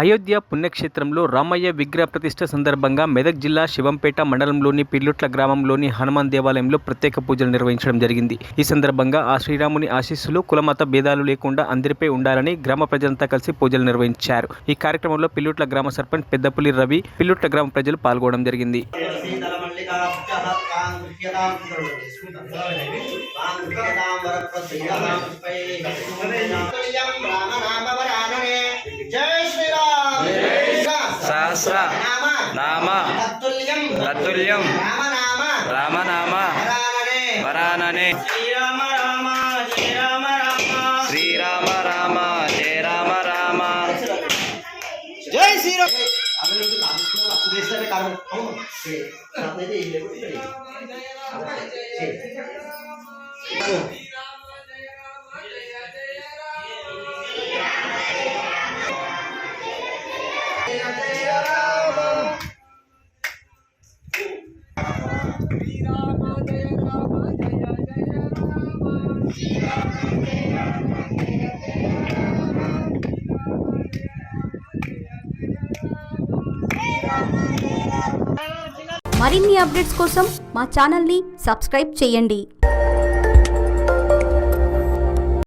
అయోధ్య పుణ్యక్షేత్రంలో రామయ్య విగ్రహ ప్రతిష్ఠ సందర్భంగా మెదక్ జిల్లా శివంపేట మండలంలోని పిల్లుట్ల గ్రామంలోని హనుమాన్ దేవాలయంలో ప్రత్యేక పూజలు నిర్వహించడం జరిగింది. ఈ సందర్భంగా ఆ శ్రీరాముని ఆశీస్సులు కులమత భేదాలు లేకుండా అందరిపై ఉండాలని గ్రామ ప్రజలంతా కలిసి పూజలు నిర్వహించారు. ఈ కార్యక్రమంలో పిల్లుట్ల గ్రామ సర్పంచ్ పెద్దపులి రవి, పిల్లుట్ల గ్రామ ప్రజలు పాల్గొనడం జరిగింది. సహస్ర నామ తత్తుల్యం రామనామ వరాననే శ్రీరామ రామ జయ రామ రామ జై శ్రీరామ్. మరిన్ని అప్డేట్స్ కోసం మా ఛానల్ని సబ్స్క్రైబ్ చేయండి.